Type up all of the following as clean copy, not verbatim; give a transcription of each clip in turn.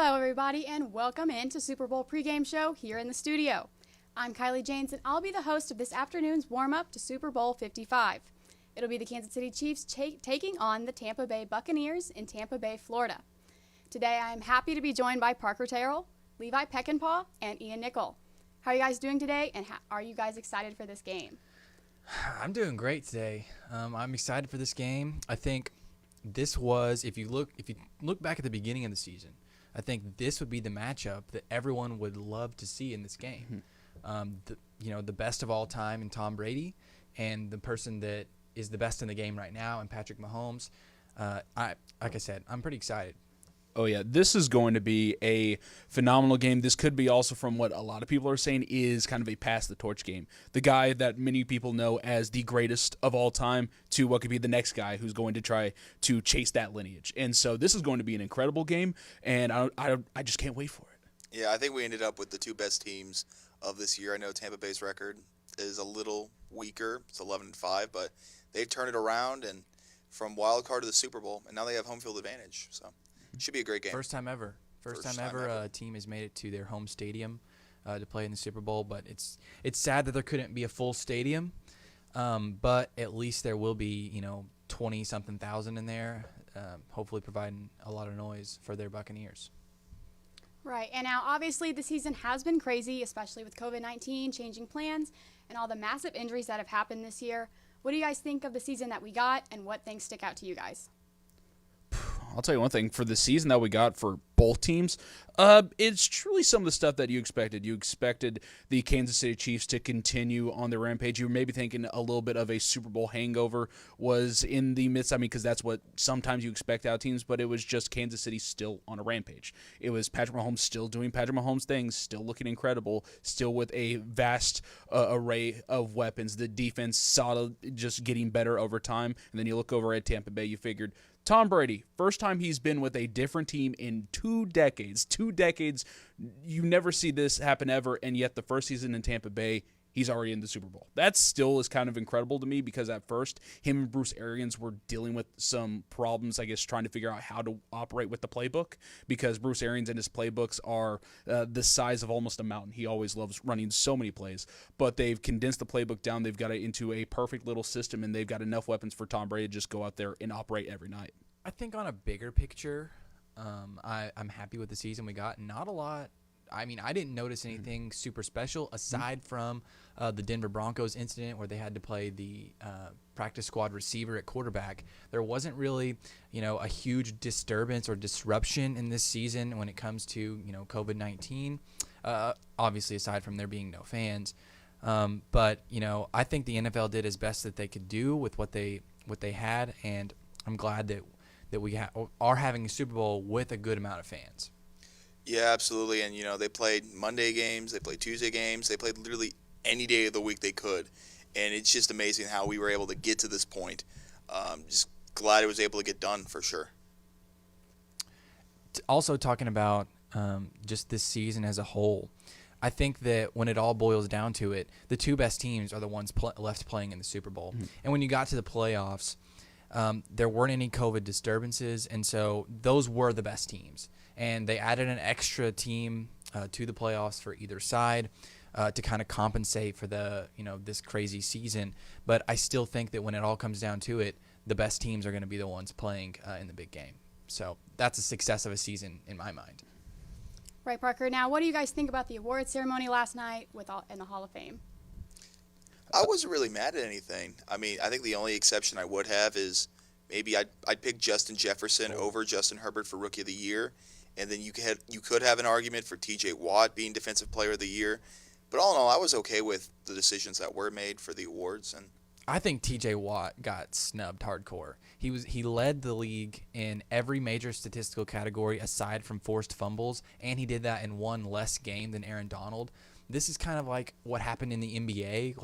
Hello, everybody, and welcome into Super Bowl pregame show here in the studio. I'm Kylie James, and I'll be the host of this afternoon's warm-up to Super Bowl 55. It'll be the Kansas City Chiefs taking on the Tampa Bay Buccaneers in Tampa Bay, Florida. Today, I am happy to be joined by Parker Terrell, Levi Peckinpah, and Ian Nickel. How are you guys doing today, and are you guys excited for this game? I'm doing great today. I'm excited for this game. I think this was, if you look back at the beginning of the season, I think this would be the matchup that everyone would love to see in this game. The best of all time in Tom Brady, and the person that is the best in the game right now, and Patrick Mahomes. Like I said, I'm pretty excited. Oh, yeah. This is going to be a phenomenal game. This could be also, from what a lot of people are saying, is kind of a pass-the-torch game. The guy that many people know as the greatest of all time to what could be the next guy who's going to try to chase that lineage. And so this is going to be an incredible game, and I just can't wait for it. Yeah, I think we ended up with the two best teams of this year. I know Tampa Bay's record is a little weaker. It's 11-5, but they've turned it around and from wild card to the Super Bowl, and now they have home field advantage. So should be a great game. First time ever a team has made it to their home stadium to play in the Super Bowl. But it's sad that there couldn't be a full stadium. But at least there will be 20-something thousand in there, hopefully providing a lot of noise for their Buccaneers. Right, and now obviously the season has been crazy, especially with COVID-19, changing plans, and all the massive injuries that have happened this year. What do you guys think of the season that we got, and what things stick out to you guys? I'll tell you one thing. For the season that we got for both teams, it's truly some of the stuff that you expected. You expected the Kansas City Chiefs to continue on their rampage. You were maybe thinking a little bit of a Super Bowl hangover was in the midst. I mean, because that's what sometimes you expect out of teams, but it was just Kansas City still on a rampage. It was Patrick Mahomes still doing Patrick Mahomes things, still looking incredible, still with a vast array of weapons. The defense solid, just getting better over time. And then you look over at Tampa Bay, you figured Tom Brady, first time he's been with a different team in 2 decades. 2 decades, you never see this happen ever, and yet the first season in Tampa Bay, he's already in the Super Bowl. That still is kind of incredible to me because at first, him and Bruce Arians were dealing with some problems, I guess, trying to figure out how to operate with the playbook because Bruce Arians and his playbooks are the size of almost a mountain. He always loves running so many plays, but they've condensed the playbook down. They've got it into a perfect little system, and they've got enough weapons for Tom Brady to just go out there and operate every night. I think on a bigger picture, I'm happy with the season we got. Not a lot. I mean, I didn't notice anything super special aside from the Denver Broncos incident where they had to play the practice squad receiver at quarterback. There wasn't really, a huge disturbance or disruption in this season when it comes to, COVID-19. Obviously, aside from there being no fans. But I think the NFL did as best that they could do with what they had, and I'm glad that we are having a Super Bowl with a good amount of fans. Yeah, absolutely. And, they played Monday games, they played Tuesday games, they played literally any day of the week they could. And it's just amazing how we were able to get to this point. Just glad it was able to get done for sure. Also talking about just this season as a whole, I think that when it all boils down to it, the two best teams are the ones left playing in the Super Bowl. Mm-hmm. And when you got to the playoffs, there weren't any COVID disturbances, and so those were the best teams. And they added an extra team to the playoffs for either side to kind of compensate for the this crazy season. But I still think that when it all comes down to it, the best teams are going to be the ones playing in the big game. So that's a success of a season in my mind. Right, Parker. Now, what do you guys think about the award ceremony last night in the Hall of Fame? I wasn't really mad at anything. I mean, I think the only exception I would have is maybe I'd pick Justin Jefferson over Justin Herbert for Rookie of the Year, and then you could have an argument for T.J. Watt being Defensive Player of the Year. But all in all, I was okay with the decisions that were made for the awards. And I think T.J. Watt got snubbed hardcore. He led the league in every major statistical category aside from forced fumbles, and he did that in one less game than Aaron Donald. This is kind of like what happened in the NBA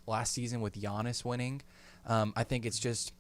last season with Giannis winning. I think it's just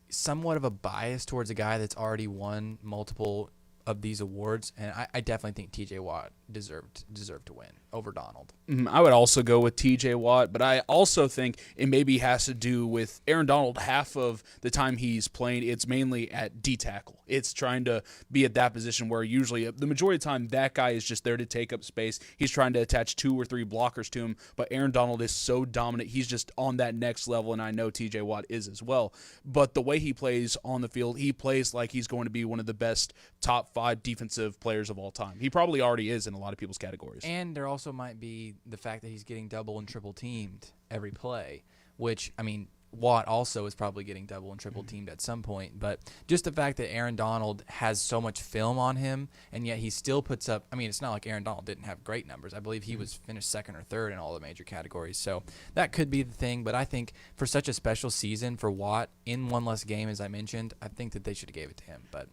somewhat of a bias towards a guy that's already won multiple of these awards, and I definitely think T.J. Watt deserved to win over Donald. I would also go with T.J. Watt, but I also think it maybe has to do with Aaron Donald. Half of the time he's playing, it's mainly at D tackle. It's trying to be at that position where usually the majority of the time that guy is just there to take up space. He's trying to attach 2 or 3 blockers to him, but Aaron Donald is so dominant. He's just on that next level, and I know T.J. Watt is as well. But the way he plays on the field, he plays like he's going to be one of the best top 5 defensive players of all time. He probably already is in a lot of people's categories. And there also might be the fact that he's getting double and triple teamed every play, which, I mean, Watt also is probably getting double and triple teamed at some point. But just the fact that Aaron Donald has so much film on him, and yet he still puts up, I mean, it's not like Aaron Donald didn't have great numbers. I believe he was finished 2nd or 3rd in all the major categories. So that could be the thing. But I think for such a special season for Watt, in one less game, as I mentioned, I think that they should have gave it to him. But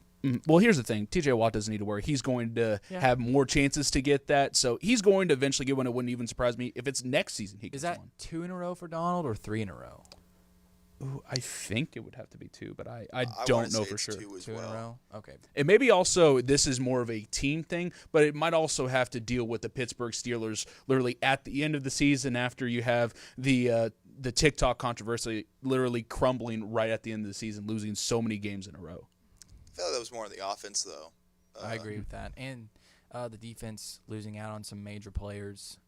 well, here's the thing. T.J. Watt doesn't need to worry. He's going to have more chances to get that. So he's going to eventually get one. It wouldn't even surprise me if it's next season he gets one. Is that 2 in a row for Donald or 3 in a row? Ooh, I think it would have to be 2, but I don't know for sure. 2 as 2 well. in a row? Okay. And maybe also this is more of a team thing, but it might also have to deal with the Pittsburgh Steelers literally at the end of the season after you have the TikTok controversy literally crumbling right at the end of the season, losing so many games in a row. I felt that was more on the offense, though. I agree with that. And the defense losing out on some major players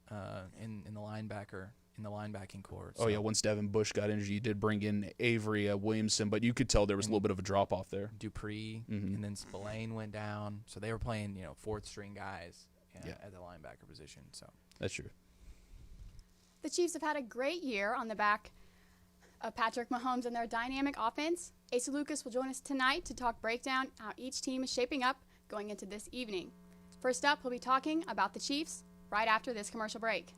in the linebacking core. So. Oh, yeah, once Devin Bush got injured, you did bring in Avery Williamson, but you could tell there was a little bit of a drop-off there. Dupree, and then Spillane went down. So they were playing, 4th-string guys at the linebacker position. So that's true. The Chiefs have had a great year on the back of Patrick Mahomes and their dynamic offense. Asa Lucas will join us tonight to talk breakdown how each team is shaping up going into this evening. First up, we'll be talking about the Chiefs right after this commercial break.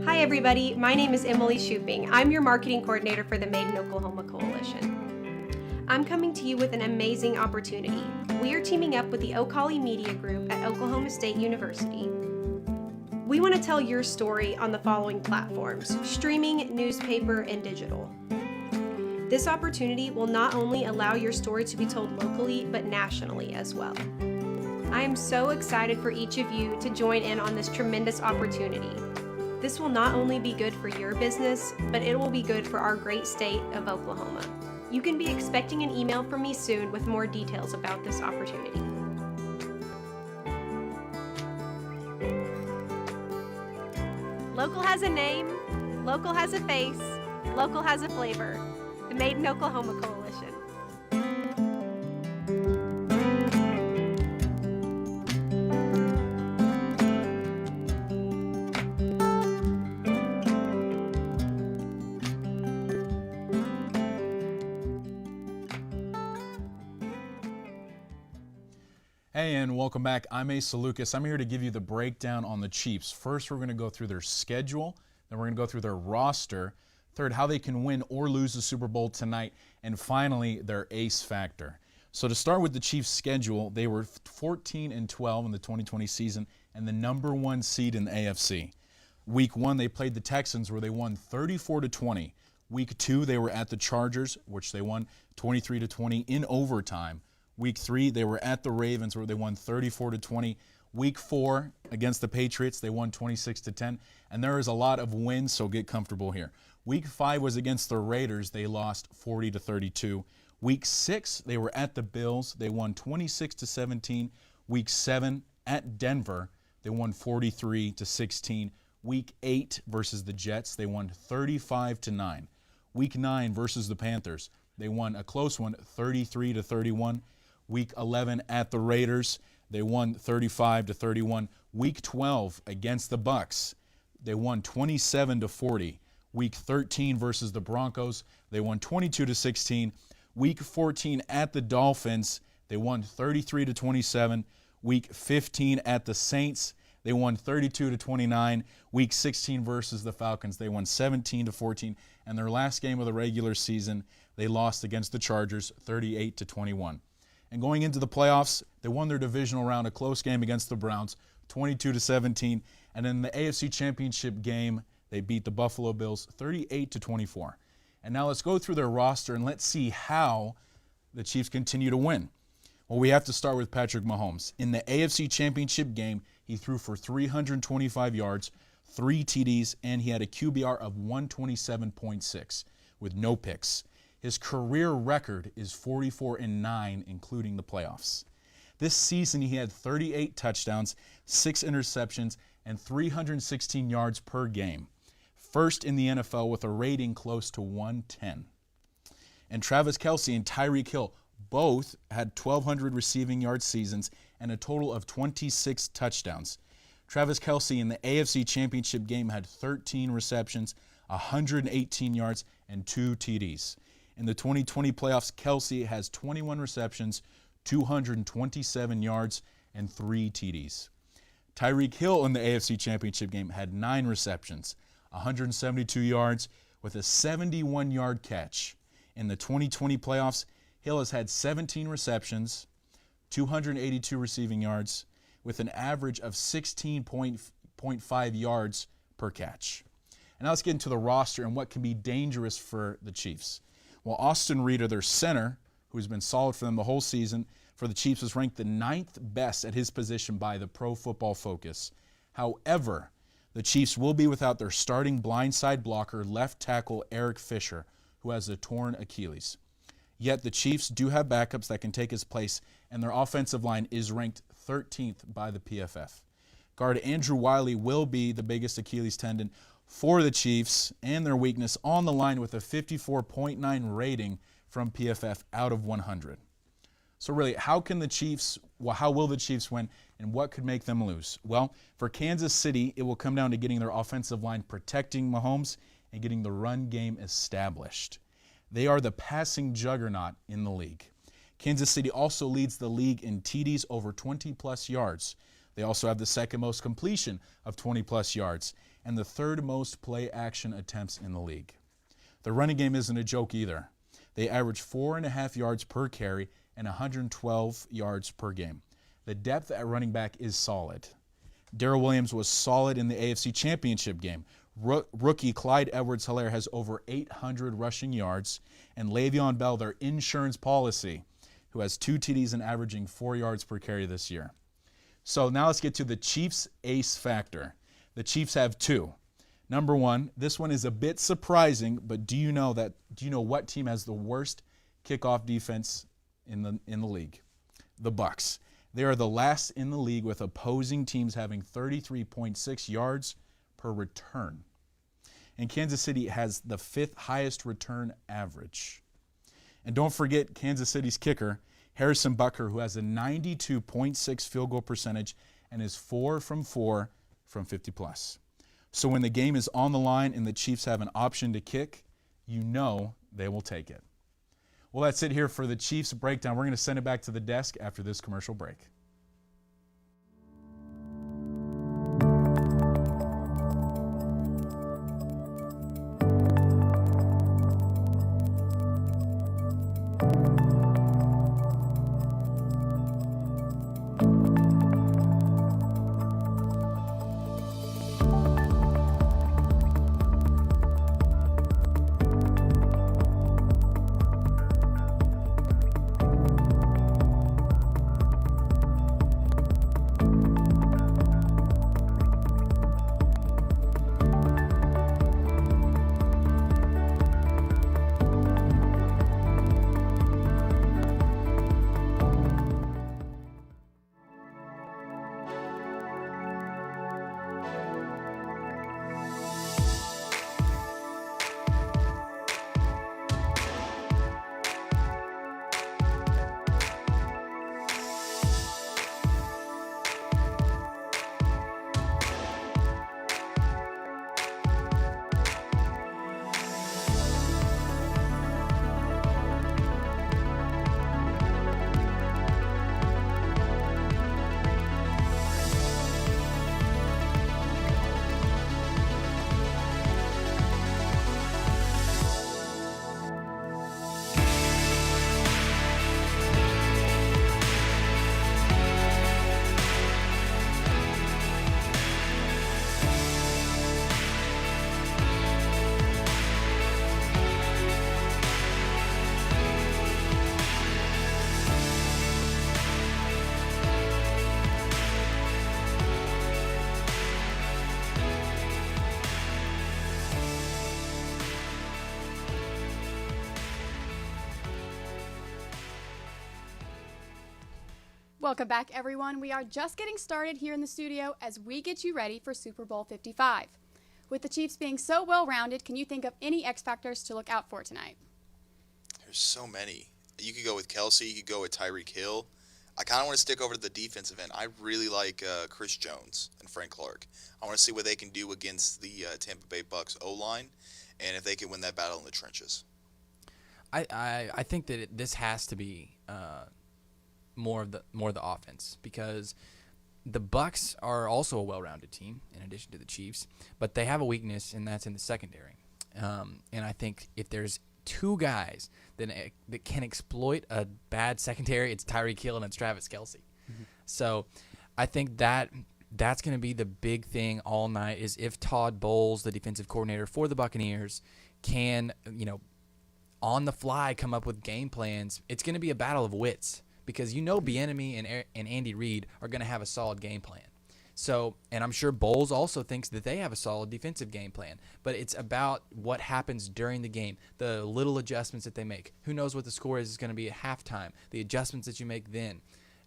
Hi everybody, my name is Emily Shooping. I'm your marketing coordinator for the Made in Oklahoma Coalition. I'm coming to you with an amazing opportunity. We are teaming up with the Ocali Media Group at Oklahoma State University. We want to tell your story on the following platforms: streaming, newspaper, and digital. This opportunity will not only allow your story to be told locally, but nationally as well. I am so excited for each of you to join in on this tremendous opportunity. This will not only be good for your business, but it will be good for our great state of Oklahoma. You can be expecting an email from me soon with more details about this opportunity. Local has a name, local has a face, local has a flavor. The Made in Oklahoma Coalition. Hey, and welcome back. I'm Asa Lucas. I'm here to give you the breakdown on the Chiefs. First, we're going to go through their schedule. Then we're going to go through their roster. Third, how they can win or lose the Super Bowl tonight. And finally, their ace factor. So to start with the Chiefs' schedule, they were 14-12 in the 2020 season and the #1 seed in the AFC. Week 1, they played the Texans, where they won 34-20. Week 2, they were at the Chargers, which they won 23-20 in overtime. Week 3, they were at the Ravens, where they won 34-20. Week 4, against the Patriots, they won 26-10. And there is a lot of wins, so get comfortable here. Week 5 was against the Raiders. They lost 40-32. Week 6, they were at the Bills. They won 26-17. Week 7, at Denver, they won 43-16. Week 8 versus the Jets, they won 35-9. Week 9 versus the Panthers, they won a close one, 33-31. Week 11 at the Raiders, they won 35-31. Week 12 against the Bucks, they won 27-40. Week 13 versus the Broncos, they won 22-16. Week 14 at the Dolphins, they won 33-27. Week 15 at the Saints, They won 32-29. Week 16 versus the Falcons, they won 17-14. And their last game of the regular season, they lost against the Chargers 38-21. And going into the playoffs, they won their divisional round, a close game against the Browns, 22-17. And in the AFC Championship game, they beat the Buffalo Bills 38-24. And now let's go through their roster and let's see how the Chiefs continue to win. Well, we have to start with Patrick Mahomes. In the AFC Championship game, he threw for 325 yards, 3 TDs, and he had a QBR of 127.6 with no picks. His career record is 44-9, including the playoffs. This season, he had 38 touchdowns, 6 interceptions, and 316 yards per game. First in the NFL with a rating close to 110. And Travis Kelce and Tyreek Hill both had 1,200 receiving yard seasons and a total of 26 touchdowns. Travis Kelce in the AFC Championship game had 13 receptions, 118 yards, and 2 TDs. In the 2020 playoffs, Kelce has 21 receptions, 227 yards, and 3 TDs. Tyreek Hill in the AFC Championship game had 9 receptions, 172 yards, with a 71-yard catch. In the 2020 playoffs, Hill has had 17 receptions, 282 receiving yards, with an average of 16.5 yards per catch. And now let's get into the roster and what can be dangerous for the Chiefs. Well, Austin Reeder, their center, who's been solid for them the whole season, for the Chiefs was ranked the 9th best at his position by the Pro Football Focus. However, the Chiefs will be without their starting blindside blocker, left tackle Eric Fisher, who has a torn Achilles. Yet the Chiefs do have backups that can take his place, and their offensive line is ranked 13th by the PFF. Guard Andrew Wiley will be the biggest Achilles tendon for the Chiefs, and their weakness on the line with a 54.9 rating from PFF out of 100. So really, how will the Chiefs win, and what could make them lose? Well, for Kansas City, it will come down to getting their offensive line protecting Mahomes and getting the run game established. They are the passing juggernaut in the league. Kansas City also leads the league in TDs over 20-plus yards. They also have the second most completion of 20-plus yards and the third most play-action attempts in the league. The running game isn't a joke either. They average 4.5 yards per carry and 112 yards per game. The depth at running back is solid. Darrell Williams was solid in the AFC Championship game. Rookie Clyde Edwards-Helaire has over 800 rushing yards, and Le'Veon Bell, their insurance policy, who has 2 TDs and averaging 4 yards per carry this year. So now let's get to the Chiefs' ace factor. The Chiefs have 2. Number 1, this one is a bit surprising, but do you know what team has the worst kickoff defense in the league? The Bucs. They are the last in the league with opposing teams having 33.6 yards per return. And Kansas City has the 5th highest return average. And don't forget Kansas City's kicker, Harrison Butker, who has a 92.6 field goal percentage and is 4 from 4 from 50-plus. So when the game is on the line and the Chiefs have an option to kick, you know they will take it. Well, that's it here for the Chiefs breakdown. We're going to send it back to the desk after this commercial break. Welcome back, everyone. We are just getting started here in the studio as we get you ready for Super Bowl 55. With the Chiefs being so well-rounded, can you think of any X factors to look out for tonight? There's so many. You could go with Kelsey. You could go with Tyreek Hill. I kind of want to stick over to the defensive end. I really like Chris Jones and Frank Clark. I want to see what they can do against the Tampa Bay Bucks O-line, and if they can win that battle in the trenches. I think that this has to be more of the offense, because the Bucks are also a well-rounded team in addition to the Chiefs, but they have a weakness, and that's in the secondary. And I think if there's two guys that can exploit a bad secondary, it's Tyreek Hill and it's Travis Kelce. Mm-hmm. So I think that's going to be the big thing all night, is if Todd Bowles, the defensive coordinator for the Buccaneers, can, on the fly come up with game plans. It's going to be a battle of wits, because Bieniemy and Andy Reid are going to have a solid game plan. So, and I'm sure Bowles also thinks that they have a solid defensive game plan. But it's about what happens during the game, the little adjustments that they make. Who knows what the score is going to be at halftime, the adjustments that you make then.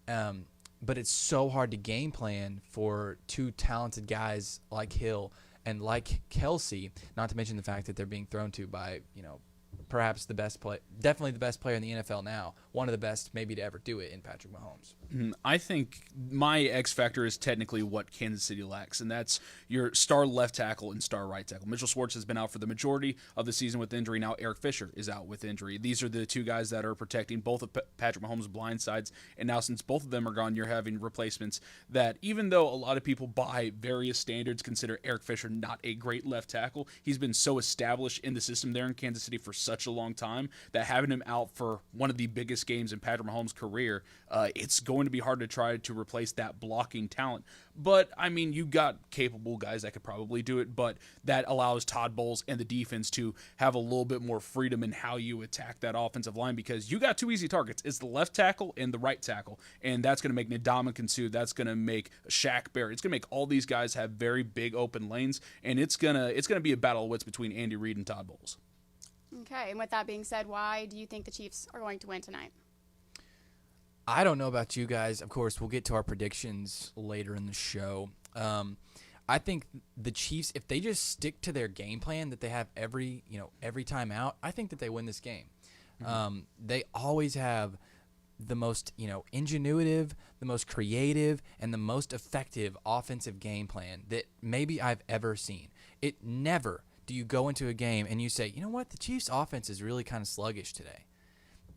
But it's so hard to game plan for two talented guys like Hill and like Kelsey, not to mention the fact that they're being thrown to by, perhaps definitely the best player in the NFL now, one of the best maybe to ever do it in Patrick Mahomes. I think my X factor is technically what Kansas City lacks, and that's your star left tackle and star right tackle. Mitchell Schwartz has been out for the majority of the season with injury. Now Eric Fisher is out with injury. These are the two guys that are protecting both of Patrick Mahomes' blind sides, and now since both of them are gone, you're having replacements that, even though a lot of people by various standards consider Eric Fisher not a great left tackle, he's been so established in the system there in Kansas City for such a long time that having him out for one of the biggest games in Patrick Mahomes' career, it's going to be hard to try to replace that blocking talent. But, you got capable guys that could probably do it, but that allows Todd Bowles and the defense to have a little bit more freedom in how you attack that offensive line, because you got two easy targets. It's the left tackle and the right tackle, and that's going to make Ndamukong Suh, that's going to make Shaq Barrett, it's going to make all these guys have very big open lanes, and it's going to be a battle of wits between Andy Reid and Todd Bowles. Okay, and with that being said, why do you think the Chiefs are going to win tonight? I don't know about you guys. Of course, we'll get to our predictions later in the show. I think the Chiefs, if they just stick to their game plan that they have every time out, I think that they win this game. Mm-hmm. They always have the most, ingenuitive, the most creative, and the most effective offensive game plan that maybe I've ever seen. It never do you go into a game and you say, you know what, the Chiefs' offense is really kind of sluggish today.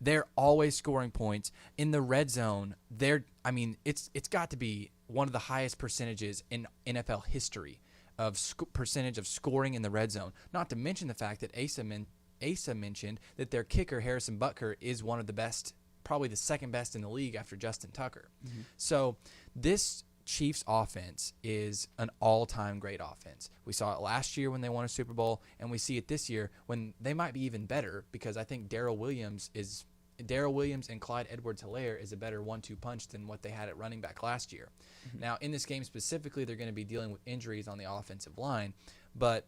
They're always scoring points in the red zone. It's got to be one of the highest percentages in NFL history of percentage of scoring in the red zone. Not to mention the fact that Asa mentioned that their kicker Harrison Butker is one of the best, probably the second best in the league after Justin Tucker. Mm-hmm. So this Chiefs offense is an all-time great offense. We saw it last year when they won a Super Bowl, and we see it this year when they might be even better, because I think Darrell Williams and Clyde Edwards-Helaire is a better 1-2 punch than what they had at running back last year. Mm-hmm. Now, in this game specifically, they're going to be dealing with injuries on the offensive line, but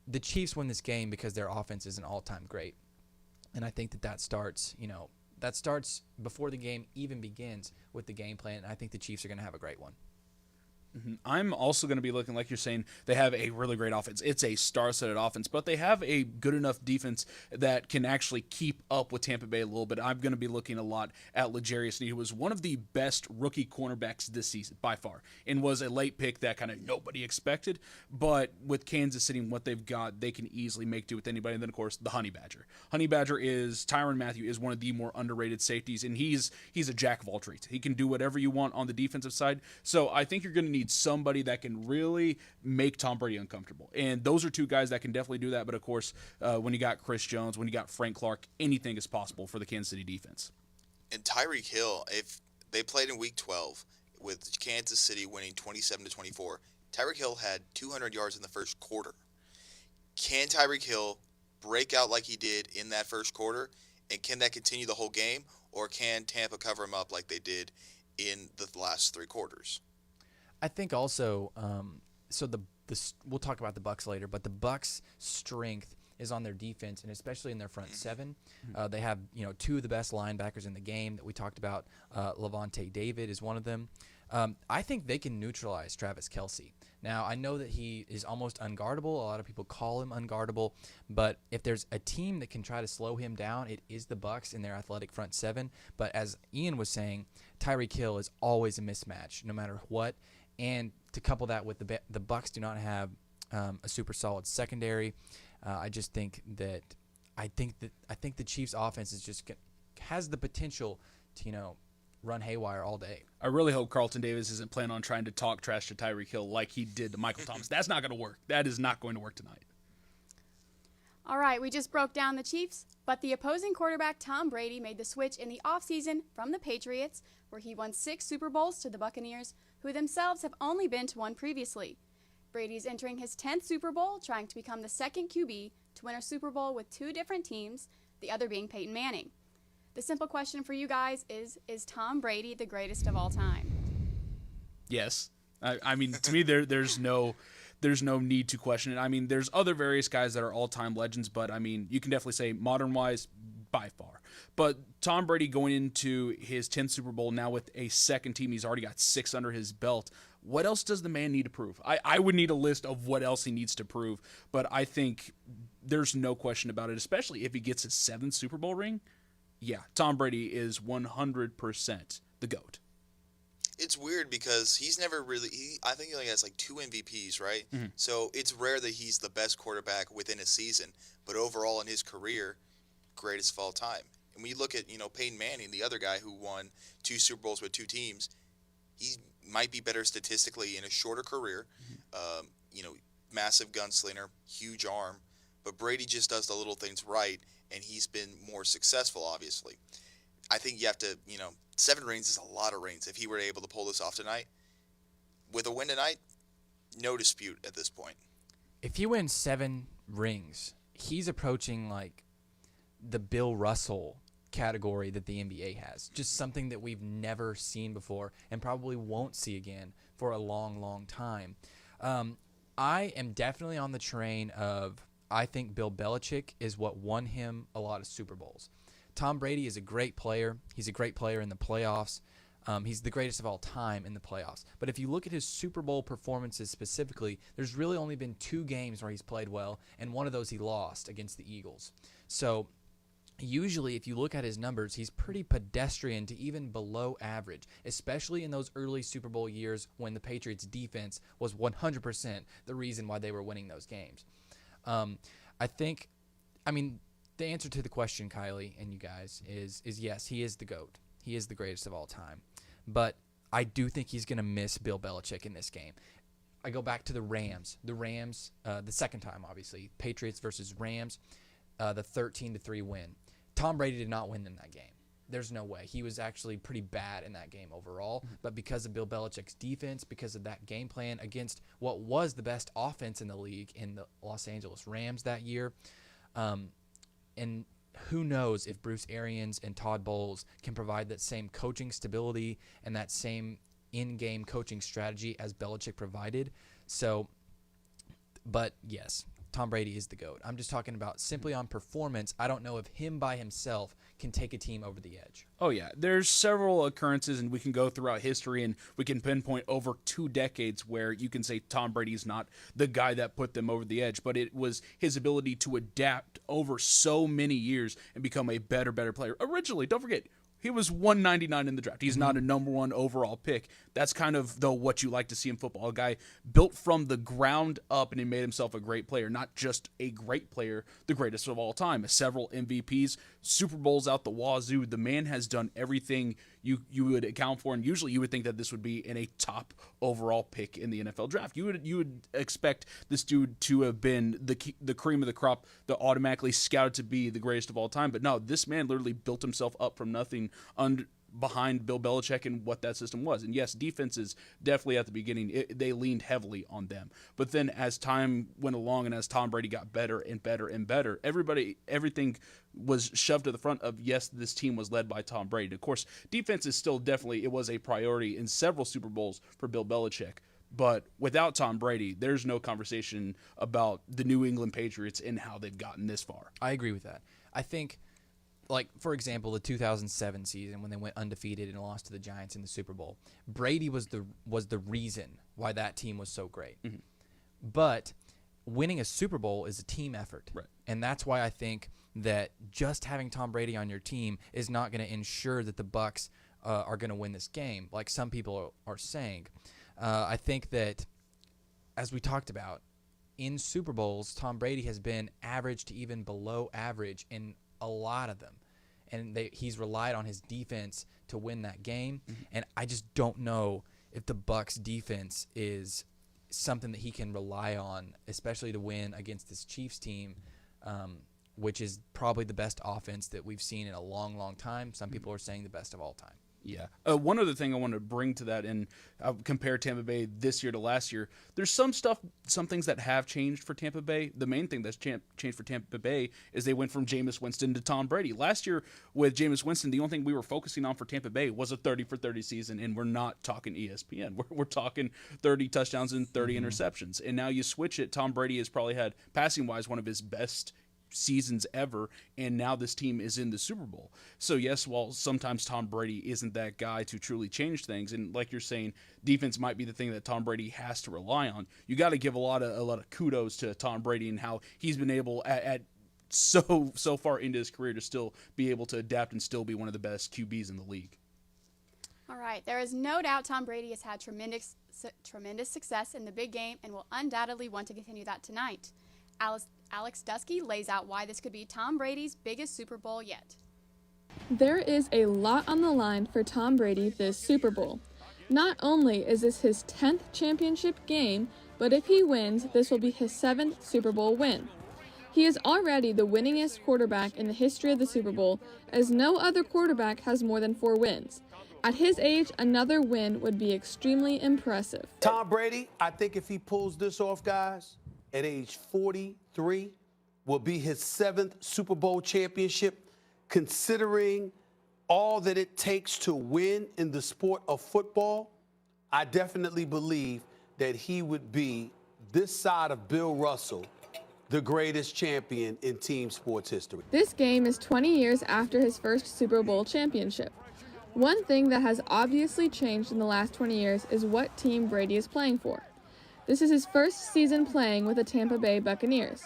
the Chiefs win this game because their offense is an all-time great. And I think that starts, that starts before the game even begins with the game plan, and I think the Chiefs are going to have a great one. Mm-hmm. I'm also going to be looking, like you're saying, they have a really great offense. It's a star-studded offense, but they have a good enough defense that can actually keep up with Tampa Bay a little bit. I'm going to be looking a lot at L'Jarius Sneed, who was one of the best rookie cornerbacks this season by far, and was a late pick that kind of nobody expected. But with Kansas City and what they've got, they can easily make do with anybody. And then, of course, the Honey Badger. Tyrann Mathieu is one of the more underrated safeties, and he's a jack of all trades. He can do whatever you want on the defensive side. So I think you're going to need somebody that can really make Tom Brady uncomfortable. And those are two guys that can definitely do that. But, of course, when you got Chris Jones, when you got Frank Clark, anything is possible for the Kansas City defense. And Tyreek Hill, if they played in Week 12 with Kansas City winning 27-24, Tyreek Hill had 200 yards in the first quarter. Can Tyreek Hill break out like he did in that first quarter? And can that continue the whole game? Or can Tampa cover him up like they did in the last three quarters? I think also, we'll talk about the Bucs later, but the Bucs' strength is on their defense, and especially in their front seven. They have, two of the best linebackers in the game that we talked about. Levante David is one of them. I think they can neutralize Travis Kelce. Now, I know that he is almost unguardable. A lot of people call him unguardable. But if there's a team that can try to slow him down, it is the Bucs in their athletic front seven. But as Ian was saying, Tyreek Hill is always a mismatch, no matter what. And to couple that with the Bucs do not have a super solid secondary, I just think that I think the Chiefs' offense is just has the potential to run haywire all day. I really hope Carlton Davis isn't planning on trying to talk trash to Tyreek Hill like he did to Michael Thomas. That's not going to work. That is not going to work tonight. All right, we just broke down the Chiefs, but the opposing quarterback Tom Brady made the switch in the offseason from the Patriots, where he won 6 Super Bowls, to the Buccaneers, who themselves have only been to one previously. Brady's entering his 10th Super Bowl, trying to become the second QB to win a Super Bowl with 2 different teams, the other being Peyton Manning. The simple question for you guys is Tom Brady the greatest of all time? Yes. I mean, to me, there's no need to question it. I mean, there's other various guys that are all-time legends, but, I mean, you can definitely say modern-wise, by far. But Tom Brady going into his 10th Super Bowl now with a second team, he's already got 6 under his belt. What else does the man need to prove? I would need a list of what else he needs to prove, but I think there's no question about it, especially if he gets his 7th Super Bowl ring. Yeah, Tom Brady is 100% the GOAT. It's weird because he's never really. I think he only has like 2 MVPs, right? Mm-hmm. So it's rare that he's the best quarterback within a season. But overall in his career, greatest of all time. And when you look at Peyton Manning, the other guy who won 2 Super Bowls with 2 teams, he might be better statistically in a shorter career. Mm-hmm. Massive gunslinger, huge arm. But Brady just does the little things right, and he's been more successful, obviously. I think you have to, 7 rings is a lot of rings. If he were able to pull this off tonight, with a win tonight, no dispute at this point. If he wins 7 rings, he's approaching like the Bill Russell category that the NBA has. Just something that we've never seen before and probably won't see again for a long, long time. I am definitely on the train of I think Bill Belichick is what won him a lot of Super Bowls. Tom Brady is a great player. He's a great player in the playoffs. He's the greatest of all time in the playoffs. But if you look at his Super Bowl performances specifically, there's really only been 2 games where he's played well, and one of those he lost against the Eagles. So usually if you look at his numbers, he's pretty pedestrian to even below average, especially in those early Super Bowl years when the Patriots' defense was 100% the reason why they were winning those games. The answer to the question, Kylie and you guys, is yes, he is the GOAT. He is the greatest of all time. But I do think he's going to miss Bill Belichick in this game. I go back to the Rams. The Rams, the second time, obviously, Patriots versus Rams, the 13-3 win. Tom Brady did not win in that game. There's no way. He was actually pretty bad in that game overall. But because of Bill Belichick's defense, because of that game plan against what was the best offense in the league in the Los Angeles Rams that year, and who knows if Bruce Arians and Todd Bowles can provide that same coaching stability and that same in-game coaching strategy as Belichick provided. So, but yes, Tom Brady is the GOAT. I'm just talking about simply on performance. I don't know if him by himself can take a team over the edge. Oh, yeah. There's several occurrences, and we can go throughout history, and we can pinpoint over 2 decades where you can say Tom Brady's not the guy that put them over the edge, but it was his ability to adapt over so many years and become a better player. Originally, don't forget, he was 199 in the draft. He's not a number 1 overall pick. That's kind of, though, what you like to see in football. A guy built from the ground up, and he made himself a great player. Not just a great player, the greatest of all time. Several MVPs, Super Bowls out the wazoo. The man has done everything you would account for, and usually you would think that this would be in a top overall pick in the NFL draft. You would expect this dude to have been the cream of the crop, that automatically scouted to be the greatest of all time. But no, this man literally built himself up from nothing behind Bill Belichick and what that system was. And yes, defenses definitely at the beginning, they leaned heavily on them. But then as time went along and as Tom Brady got better and better and better, everything was shoved to the front of, yes, this team was led by Tom Brady. Of course, defense is still definitely, it was a priority in several Super Bowls for Bill Belichick. But without Tom Brady, there's no conversation about the New England Patriots and how they've gotten this far. I agree with that. I think, like, for example, the 2007 season when they went undefeated and lost to the Giants in the Super Bowl, Brady was the reason why that team was so great. But winning a Super Bowl is a team effort. Right. And that's why I think that just having Tom Brady on your team is not going to ensure that the Bucs are going to win this game, like some people are saying. I think that, as we talked about, in Super Bowls, Tom Brady has been average to even below average in a lot of them. And he's relied on his defense to win that game. And I just don't know if the Bucs defense is something that he can rely on, especially to win against this Chiefs team, which is probably the best offense that we've seen in a long, long time. Some people are saying the best of all time. Yeah. One other thing I want to bring to that, and compare Tampa Bay this year to last year, there's some things that have changed for Tampa Bay. The main thing that's changed for Tampa Bay is they went from Jameis Winston to Tom Brady. Last year with Jameis Winston, the only thing we were focusing on for Tampa Bay was a 30-for-30 season, and we're not talking ESPN. We're talking 30 touchdowns and 30 interceptions. And now you switch it. Tom Brady has probably had, passing-wise, one of his best seasons ever, and now this team is in the Super Bowl. So yes, while sometimes Tom Brady isn't that guy to truly change things, and like you're saying, defense might be the thing that Tom Brady has to rely on, you got to give a lot of kudos to Tom Brady and how he's been able at so far into his career to still be able to adapt and still be one of the best QBs in the league. All right, there is no doubt Tom Brady has had tremendous success in the big game and will undoubtedly want to continue that tonight. Alex Dusky lays out why this could be Tom Brady's biggest Super Bowl yet. There is a lot on the line for Tom Brady this Super Bowl. Not only is this his 10th championship game, but if he wins, this will be his 7th Super Bowl win. He is already the winningest quarterback in the history of the Super Bowl, as no other quarterback has more than 4 wins. At his age, another win would be extremely impressive. Tom Brady, I think if he pulls this off, guys, at age 43, will be his 7th Super Bowl championship, considering all that it takes to win in the sport of football. I definitely believe that he would be, this side of Bill Russell, the greatest champion in team sports history. This game is 20 years after his first Super Bowl championship. One thing that has obviously changed in the last 20 years is what team Brady is playing for. This is his first season playing with the Tampa Bay Buccaneers.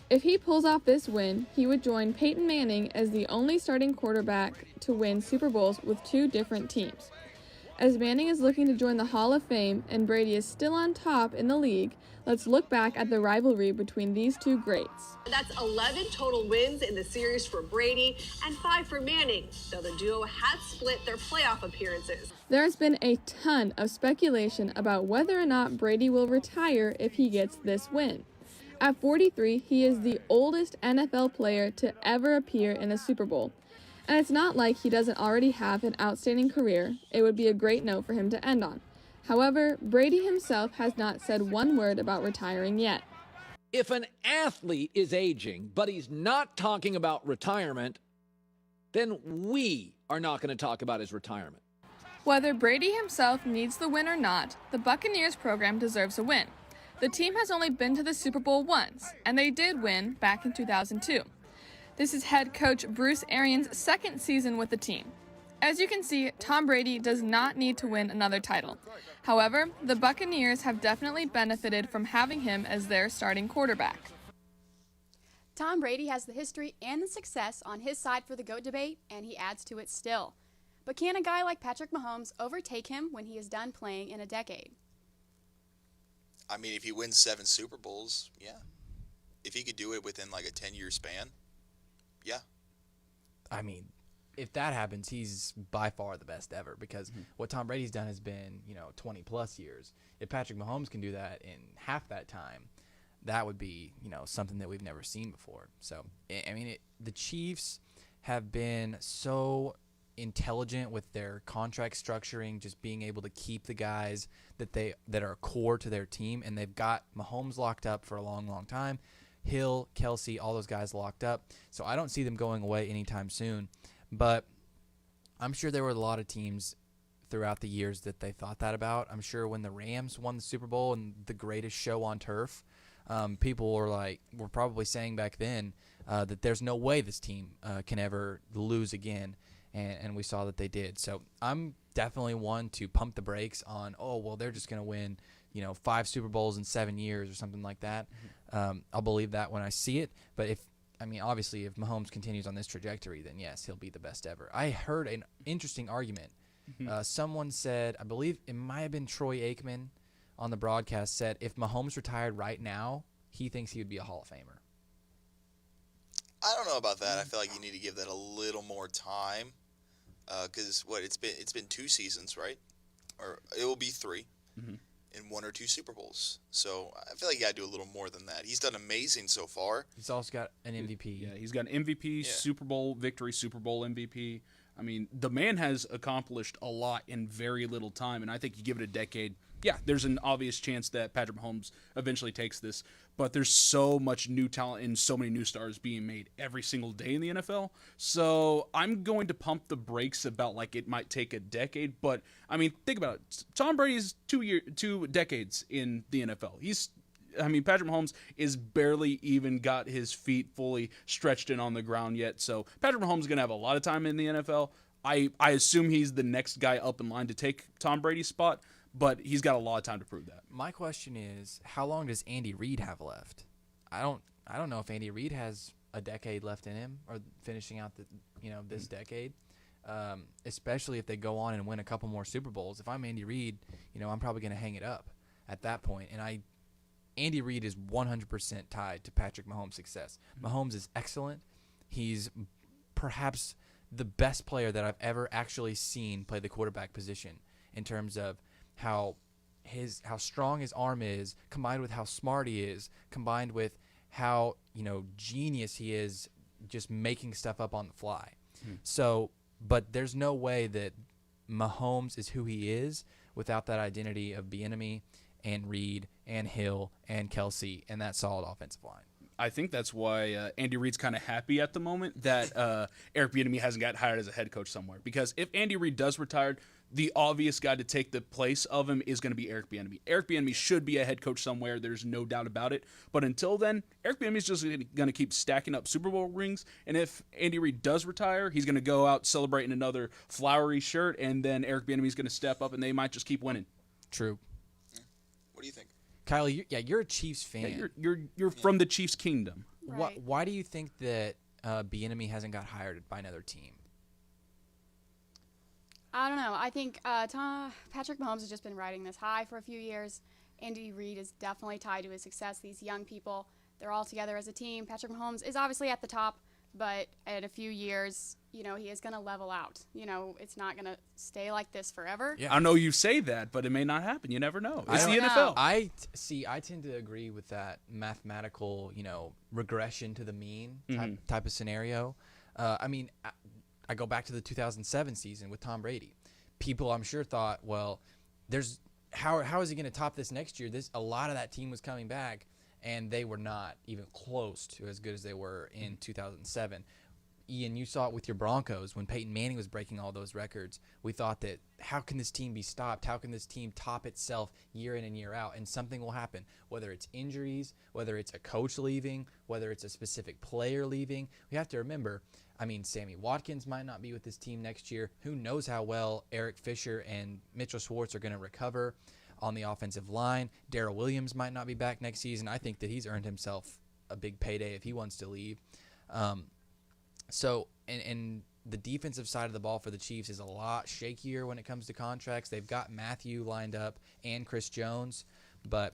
If he pulls off this win, he would join Peyton Manning as the only starting quarterback to win Super Bowls with 2 different teams. As Manning is looking to join the Hall of Fame and Brady is still on top in the league, let's look back at the rivalry between these 2 greats. That's 11 total wins in the series for Brady and 5 for Manning, though the duo has split their playoff appearances. There has been a ton of speculation about whether or not Brady will retire if he gets this win. At 43, he is the oldest NFL player to ever appear in a Super Bowl. And it's not like he doesn't already have an outstanding career. It would be a great note for him to end on. However, Brady himself has not said one word about retiring yet. If an athlete is aging, but he's not talking about retirement, then we are not going to talk about his retirement. Whether Brady himself needs the win or not, the Buccaneers program deserves a win. The team has only been to the Super Bowl once, and they did win back in 2002. This is head coach Bruce Arians' 2nd season with the team. As you can see, Tom Brady does not need to win another title. However, the Buccaneers have definitely benefited from having him as their starting quarterback. Tom Brady has the history and the success on his side for the GOAT debate, and he adds to it still. But can a guy like Patrick Mahomes overtake him when he is done playing in a decade? I mean, if he wins 7 Super Bowls, yeah. If he could do it within like a 10-year span, yeah. I mean, if that happens, he's by far the best ever, because what Tom Brady's done has been, 20-plus years. If Patrick Mahomes can do that in half that time, that would be, something that we've never seen before. So, I mean, the Chiefs have been so intelligent with their contract structuring, just being able to keep the guys that are core to their team, and they've got Mahomes locked up for a long, long time. Hill, Kelsey, all those guys locked up. So I don't see them going away anytime soon. But I'm sure there were a lot of teams throughout the years that they thought that about. I'm sure when the Rams won the Super Bowl and the greatest show on turf, people were probably saying back then that there's no way this team can ever lose again, and we saw that they did. So I'm definitely one to pump the brakes on, they're just going to win, 5 Super Bowls in 7 years or something like that. I'll believe that when I see it. But obviously, if Mahomes continues on this trajectory, then yes, he'll be the best ever. I heard an interesting argument. Someone said, I believe it might have been Troy Aikman on the broadcast, said if Mahomes retired right now, he thinks he would be a Hall of Famer. I don't know about that. I feel like you need to give that a little more time, because it's been 2 seasons, right? Or it will be 3, in 1 or 2 Super Bowls. So I feel like you got to do a little more than that. He's done amazing so far. He's also got an MVP. Yeah, he's got an MVP, Super Bowl victory, Super Bowl MVP. I mean, the man has accomplished a lot in very little time, and I think you give it a decade. Yeah, there's an obvious chance that Patrick Mahomes eventually takes this, but there's so much new talent and so many new stars being made every single day in the NFL. So I'm going to pump the brakes about it might take a decade, but I mean, think about it. Tom Brady's 2 decades in the NFL. Patrick Mahomes is barely even got his feet fully stretched in on the ground yet. So Patrick Mahomes is going to have a lot of time in the NFL. I assume he's the next guy up in line to take Tom Brady's spot, but he's got a lot of time to prove that. My question is, how long does Andy Reid have left? I don't know if Andy Reid has a decade left in him, or finishing out this decade. Especially if they go on and win a couple more Super Bowls. If I'm Andy Reid, I'm probably going to hang it up at that point. And Andy Reid is 100% tied to Patrick Mahomes' success. Mahomes is excellent. He's perhaps the best player that I've ever actually seen play the quarterback position, in terms of how strong his arm is, combined with how smart he is, combined with how genius he is, just making stuff up on the fly. So, but there's no way that Mahomes is who he is without that identity of Bieniemy and Reed and Hill and Kelsey and that solid offensive line. I think that's why Andy Reid's kind of happy at the moment that Eric Bieniemy hasn't got hired as a head coach somewhere. Because if Andy Reid does retire, the obvious guy to take the place of him is going to be Eric Bieniemy. Eric Bieniemy should be a head coach somewhere. There's no doubt about it. But until then, Eric Bieniemy is just going to keep stacking up Super Bowl rings. And if Andy Reid does retire, he's going to go out celebrating another flowery shirt, and then Eric Bieniemy is going to step up, and they might just keep winning. True. What do you think? Kylie, you're a Chiefs fan. Yeah, you're from the Chiefs kingdom. Right. Why do you think that Bieniemy hasn't got hired by another team? I don't know. I think Patrick Mahomes has just been riding this high for a few years. Andy Reid is definitely tied to his success. These young people, they're all together as a team. Patrick Mahomes is obviously at the top, but in a few years, he is going to level out. It's not going to stay like this forever. Yeah. I know you say that, but it may not happen. You never know. It's the NFL. I tend to agree with that mathematical, regression to the mean type of scenario. I go back to the 2007 season with Tom Brady. People, I'm sure, thought, well, how is he going to top this next year? A lot of that team was coming back, and they were not even close to as good as they were in 2007. Ian, you saw it with your Broncos when Peyton Manning was breaking all those records. We thought that, how can this team be stopped? How can this team top itself year in and year out? And something will happen, whether it's injuries, whether it's a coach leaving, whether it's a specific player leaving. We have to remember, Sammy Watkins might not be with this team next year. Who knows how well Eric Fisher and Mitchell Schwartz are going to recover on the offensive line. Darrell Williams might not be back next season. I think that he's earned himself a big payday if he wants to leave. So the defensive side of the ball for the Chiefs is a lot shakier when it comes to contracts. They've got Matthew lined up and Chris Jones, but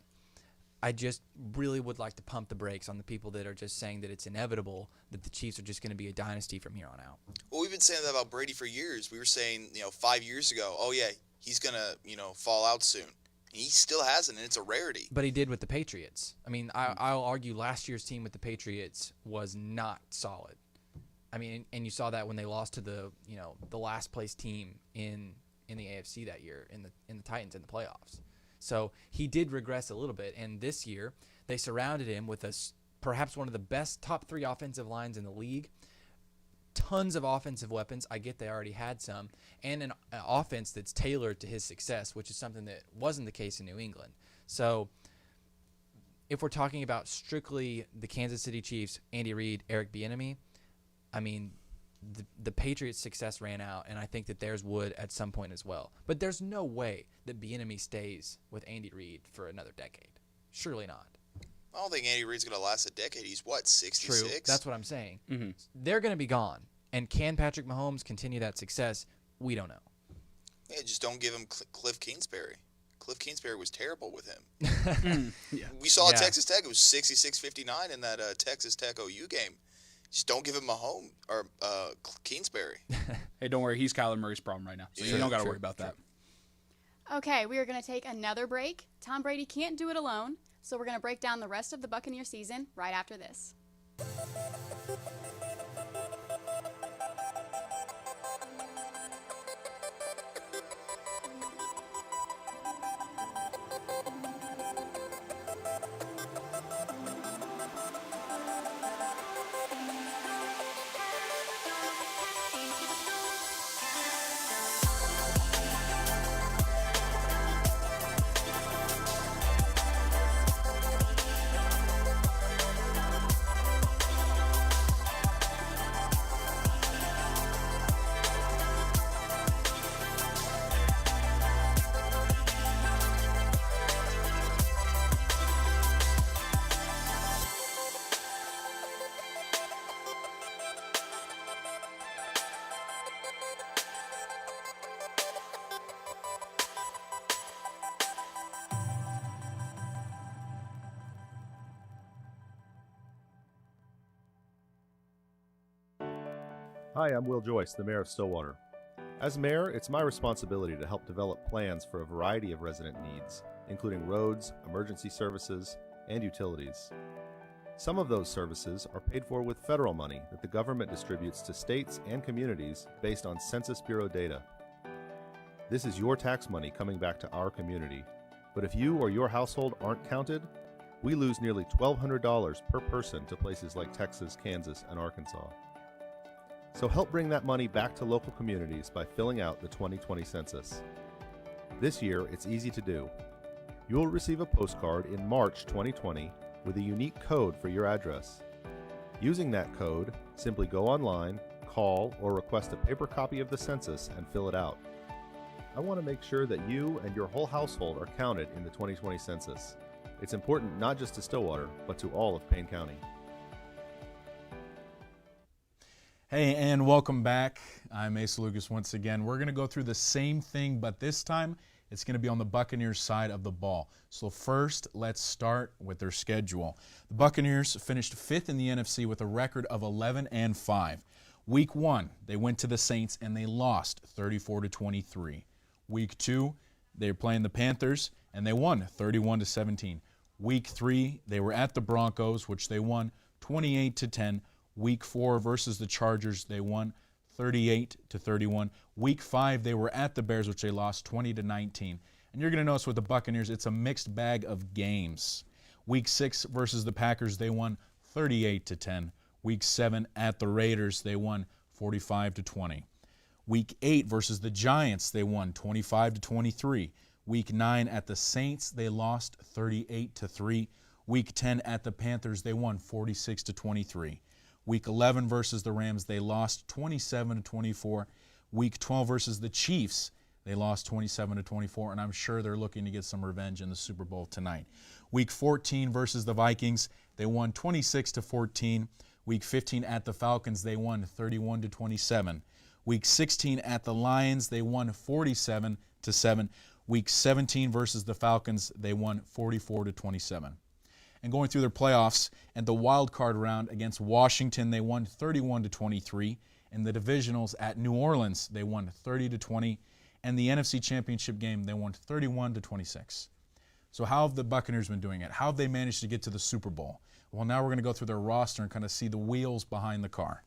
I just really would like to pump the brakes on the people that are just saying that it's inevitable that the Chiefs are just going to be a dynasty from here on out. Well, we've been saying that about Brady for years. We were saying, 5 years ago, oh yeah, he's going to, fall out soon. And he still hasn't, and it's a rarity. But he did with the Patriots. I'll argue last year's team with the Patriots was not solid. And you saw that when they lost to the last place team in the AFC that year in the Titans in the playoffs. So he did regress a little bit, and this year they surrounded him with perhaps one of the best top 3 offensive lines in the league. tons of offensive weapons. I get they already had some, and an offense that's tailored to his success, which is something that wasn't the case in New England. So if we're talking about strictly the Kansas City Chiefs, Andy Reid, Eric Bieniemy, I mean, the Patriots' success ran out, and I think that theirs would at some point as well. But there's no way that Bieniemy stays with Andy Reid for another decade. Surely not. I don't think Andy Reid's going to last a decade. He's, what, 66? True. That's what I'm saying. Mm-hmm. They're going to be gone. And can Patrick Mahomes continue that success? We don't know. Yeah, just don't give him Cliff Kingsbury. Cliff Kingsbury was terrible with him. Yeah. We saw at Texas Tech. It was 66-59 in that Texas Tech OU game. Just don't give him Mahomes or Kingsbury. Hey, don't worry. He's Kyler Murray's problem right now, so you don't got to worry about that. Okay, we are going to take another break. Tom Brady can't do it alone, so we're going to break down the rest of the Buccaneer season right after this. Hi, I'm Will Joyce, the Mayor of Stillwater. As Mayor, it's my responsibility to help develop plans for a variety of resident needs, including roads, emergency services, and utilities. Some of those services are paid for with federal money that the government distributes to states and communities based on Census Bureau data. This is your tax money coming back to our community, but if you or your household aren't counted, we lose nearly $1,200 per person to places like Texas, Kansas, and Arkansas. So help bring that money back to local communities by filling out the 2020 census. This year, it's easy to do. You'll receive a postcard in March 2020 with a unique code for your address. Using that code, simply go online, call, or request a paper copy of the census and fill it out. I want to make sure that you and your whole household are counted in the 2020 census. It's important not just to Stillwater, but to all of Payne County. Hey, and welcome back. I'm Asa Lucas once again. We're going to go through the same thing, but this time it's going to be on the Buccaneers side of the ball. So first, let's start with their schedule. The Buccaneers finished 5th in the NFC with a record of 11-5. Week 1, they went to the Saints and they lost 34-23. Week 2, they were playing the Panthers and they won 31-17. Week 3, they were at the Broncos, which they won 28-10. Week 4 versus the Chargers, they won 38-31. Week 5, they were at the Bears, which they lost 20-19. And you're going to notice with the Buccaneers, it's a mixed bag of games. Week 6 versus the Packers, they won 38-10. Week 7 at the Raiders, they won 45-20. Week 8 versus the Giants, they won 25-23. Week 9 at the Saints, they lost 38-3. Week 10 at the Panthers, they won 46-23. Week 11 versus the Rams, they lost 27-24. Week 12 versus the Chiefs, they lost 27-24, and I'm sure they're looking to get some revenge in the Super Bowl tonight. Week 14 versus the Vikings, they won 26-14. Week 15 at the Falcons, they won 31-27. Week 16 at the Lions, they won 47-7. Week 17 versus the Falcons, they won 44-27. And going through their playoffs and the wild card round against Washington, they won 31-23. In the divisionals at New Orleans, they won 30-20. And the NFC Championship game, they won 31-26. So how have the Buccaneers been doing it? How have they managed to get to the Super Bowl? Well, now we're going to go through their roster and kind of see the wheels behind the car.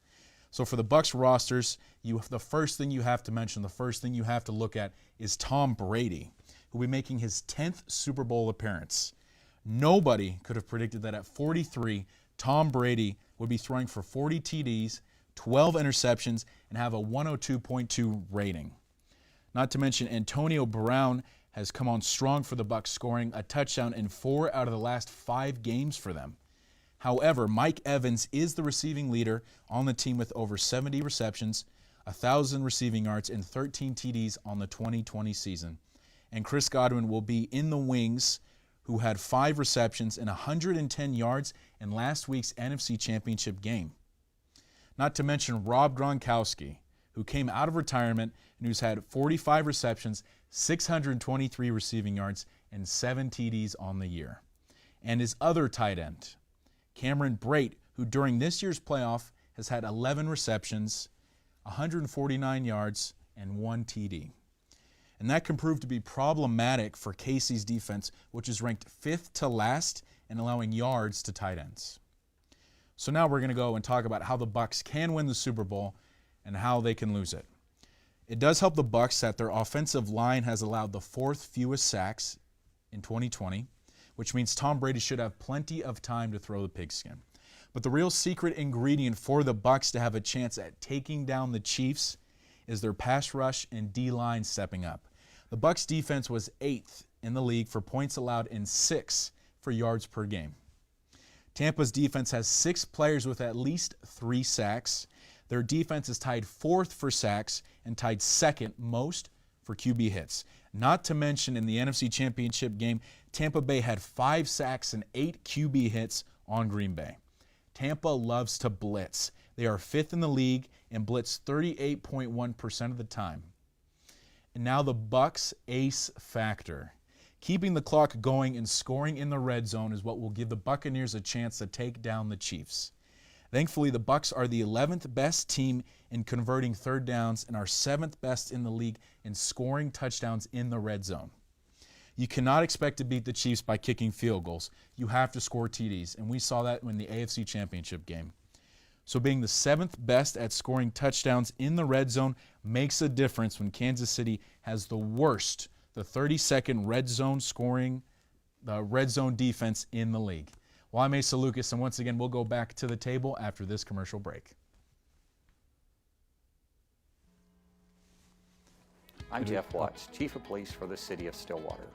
So for the Bucs rosters, the first thing you have to mention, the first thing you have to look at is Tom Brady, who will be making his 10th Super Bowl appearance. Nobody could have predicted that at 43, Tom Brady would be throwing for 40 TDs, 12 interceptions, and have a 102.2 rating. Not to mention Antonio Brown has come on strong for the Bucs, scoring a touchdown in 4 out of the last 5 games for them. However, Mike Evans is the receiving leader on the team with over 70 receptions, 1,000 receiving yards, and 13 TDs on the 2020 season. And Chris Godwin will be in the wings, who had 5 receptions and 110 yards in last week's NFC Championship game. Not to mention Rob Gronkowski, who came out of retirement and who's had 45 receptions, 623 receiving yards, and 7 TDs on the year. And his other tight end, Cameron Brate, who during this year's playoff has had 11 receptions, 149 yards, and 1 TD. And that can prove to be problematic for KC's defense, which is ranked 5th to last in allowing yards to tight ends. So now we're going to go and talk about how the Bucs can win the Super Bowl and how they can lose it. It does help the Bucs that their offensive line has allowed the 4th fewest sacks in 2020, which means Tom Brady should have plenty of time to throw the pigskin. But the real secret ingredient for the Bucs to have a chance at taking down the Chiefs is their pass rush and D-line stepping up. The Bucs defense was 8th in the league for points allowed and 6th for yards per game. Tampa's defense has 6 players with at least 3 sacks. Their defense is tied 4th for sacks and tied 2nd most for QB hits. Not to mention in the NFC Championship game, Tampa Bay had 5 sacks and 8 QB hits on Green Bay. Tampa loves to blitz. They are 5th in the league and blitz 38.1% of the time. And now the Bucs ace factor. Keeping the clock going and scoring in the red zone is what will give the Buccaneers a chance to take down the Chiefs. Thankfully, the Bucs are the 11th best team in converting third downs and are 7th best in the league in scoring touchdowns in the red zone. You cannot expect to beat the Chiefs by kicking field goals. You have to score TDs, and we saw that in the AFC Championship game. So being the 7th best at scoring touchdowns in the red zone makes a difference when Kansas City has the 32nd red zone scoring, the red zone defense in the league. Well, I'm Asa Lucas, and once again, we'll go back to the table after this commercial break. I'm Jeff Watts, Chief of Police for the City of Stillwater.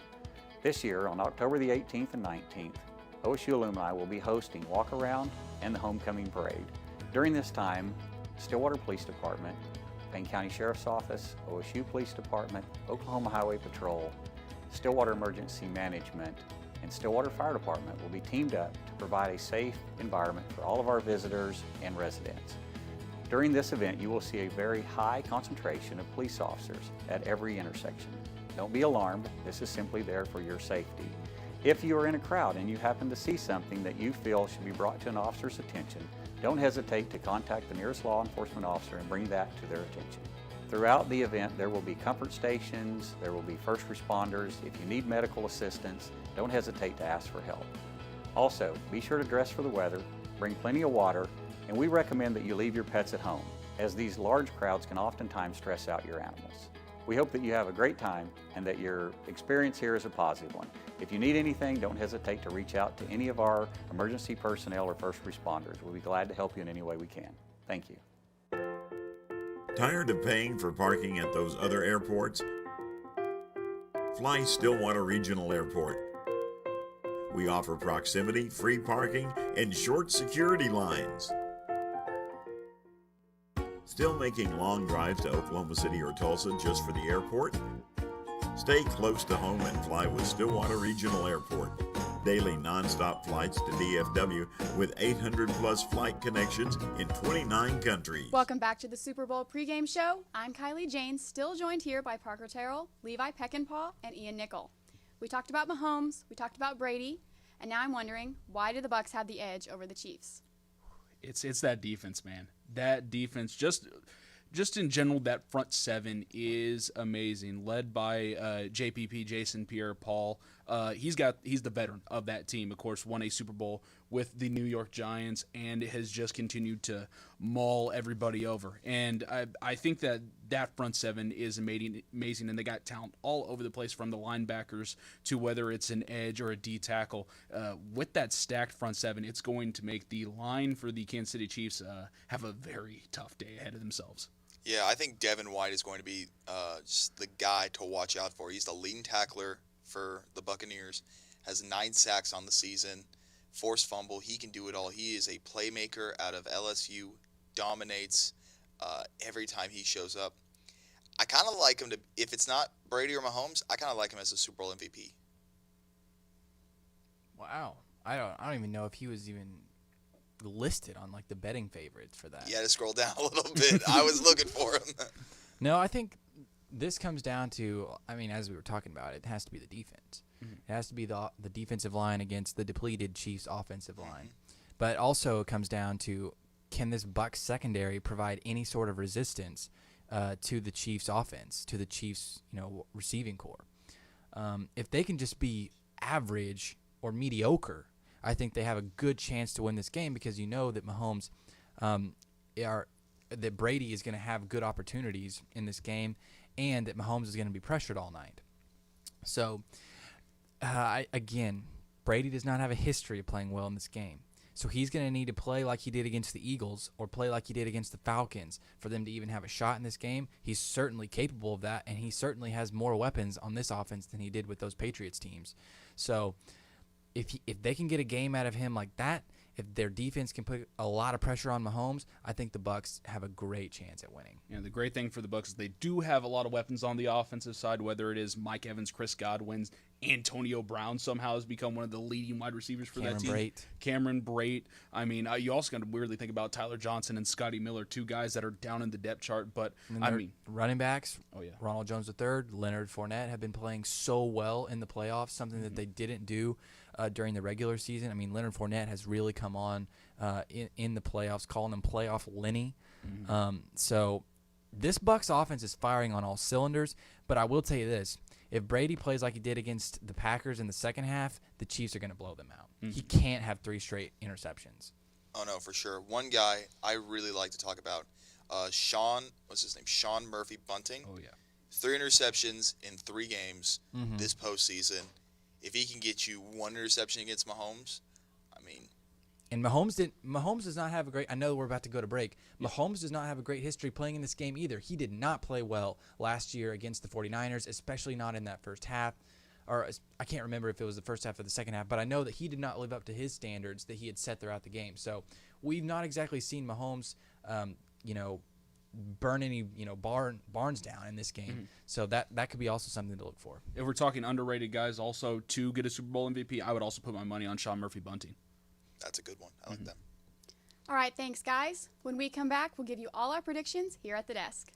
This year, on October the 18th and 19th, OSU alumni will be hosting Walk Around and the Homecoming Parade. During this time, Stillwater Police Department, Payne County Sheriff's Office, OSU Police Department, Oklahoma Highway Patrol, Stillwater Emergency Management, and Stillwater Fire Department will be teamed up to provide a safe environment for all of our visitors and residents. During this event, you will see a very high concentration of police officers at every intersection. Don't be alarmed, this is simply there for your safety. If you are in a crowd and you happen to see something that you feel should be brought to an officer's attention, don't hesitate to contact the nearest law enforcement officer and bring that to their attention. Throughout the event, there will be comfort stations, there will be first responders. If you need medical assistance, don't hesitate to ask for help. Also, be sure to dress for the weather, bring plenty of water, and we recommend that you leave your pets at home, as these large crowds can oftentimes stress out your animals. We hope that you have a great time and that your experience here is a positive one. If you need anything, don't hesitate to reach out to any of our emergency personnel or first responders. We'll be glad to help you in any way we can. Thank you. Tired of paying for parking at those other airports? Fly Stillwater Regional Airport. We offer proximity, free parking, and short security lines. Still making long drives to Oklahoma City or Tulsa just for the airport? Stay close to home and fly with Stillwater Regional Airport. Daily non-stop flights to DFW with 800-plus flight connections in 29 countries. Welcome back to the Super Bowl pregame show. I'm Kylie Janes, still joined here by Parker Terrell, Levi Peckinpah, and Ian Nickel. We talked about Mahomes, we talked about Brady, and now I'm wondering, why do the Bucs have the edge over the Chiefs? It's that defense, man. That defense, just in general, that front seven is amazing, led by JPP, Jason Pierre-Paul. He's the veteran of that team, of course, won a Super Bowl with the New York Giants and has just continued to maul everybody over. And I think that front seven is amazing, and they got talent all over the place from the linebackers to whether it's an edge or a D tackle. With that stacked front seven, it's going to make the line for the Kansas City Chiefs have a very tough day ahead of themselves. Yeah, I think Devin White is going to be just the guy to watch out for. He's the leading tackler for the Buccaneers, has 9 sacks on the season, forced fumble. He can do it all. He is a playmaker out of LSU, dominates every time he shows up. I kind of like him to, if it's not Brady or Mahomes, I kind of like him as a Super Bowl MVP. Wow. I don't even know if he was even listed on like the betting favorites for that. You had to scroll down a little bit. I was looking for him. No, I think this comes down to, I mean, as we were talking about, it has to be the defense. Mm-hmm. It has to be the defensive line against the depleted Chiefs offensive line. But also it comes down to, can this Bucs secondary provide any sort of resistance to the Chiefs offense, to the Chiefs, receiving corps? If they can just be average or mediocre, I think they have a good chance to win this game, because you know that Mahomes, that Brady is going to have good opportunities in this game, and that Mahomes is going to be pressured all night. So, again, Brady does not have a history of playing well in this game. So he's going to need to play like he did against the Eagles or play like he did against the Falcons for them to even have a shot in this game. He's certainly capable of that, and he certainly has more weapons on this offense than he did with those Patriots teams. So if they can get a game out of him like that, if their defense can put a lot of pressure on Mahomes, I think the Bucs have a great chance at winning. Yeah, the great thing for the Bucs is they do have a lot of weapons on the offensive side, whether it is Mike Evans, Chris Godwin, Antonio Brown somehow has become one of the leading wide receivers for that team. Cameron Brate. I mean, you also got to weirdly think about Tyler Johnson and Scotty Miller, 2 guys that are down in the depth chart. But I mean, running backs. Oh yeah, Ronald Jones III, Leonard Fournette have been playing so well in the playoffs, something that they didn't do during the regular season. I mean, Leonard Fournette has really come on in the playoffs, calling him playoff Lenny. So this Bucs offense is firing on all cylinders. But I will tell you this. If Brady plays like he did against the Packers in the second half, the Chiefs are going to blow them out. He can't have 3 straight interceptions. Oh, no, for sure. One guy I really like to talk about, Sean Murphy Bunting. Oh, yeah. 3 interceptions in 3 games this postseason. If he can get you 1 interception against Mahomes, I mean. And Mahomes does not have a great – I know we're about to go to break. Mahomes does not have a great history playing in this game either. He did not play well last year against the 49ers, especially not in that first half. Or I can't remember if it was the first half or the second half, but I know that he did not live up to his standards that he had set throughout the game. So we've not exactly seen Mahomes, burn any barns down in this game. So that could be also something to look for. If we're talking underrated guys also to get a Super Bowl MVP, I would also put my money on Sean Murphy Bunting. That's a good one. I like that. All right, thanks, guys. When we come back, we'll give you all our predictions here at the desk.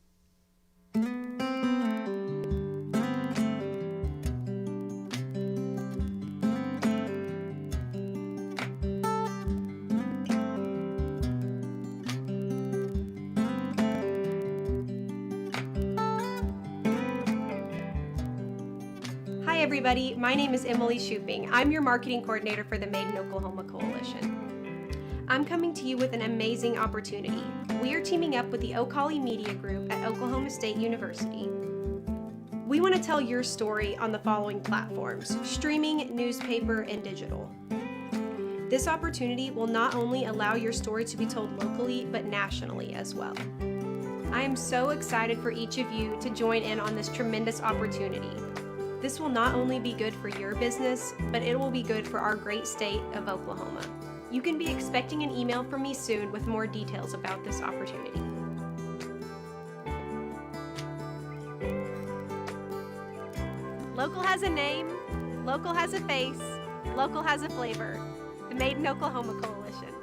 Hi everybody, my name is Emily Shooping. I'm your marketing coordinator for the Made in Oklahoma Coalition. I'm coming to you with an amazing opportunity. We are teaming up with the Ocali Media Group at Oklahoma State University. We want to tell your story on the following platforms: streaming, newspaper, and digital. This opportunity will not only allow your story to be told locally, but nationally as well. I am so excited for each of you to join in on this tremendous opportunity. This will not only be good for your business, but it will be good for our great state of Oklahoma. You can be expecting an email from me soon with more details about this opportunity. Local has a name, local has a face, local has a flavor. The Made in Oklahoma Coalition.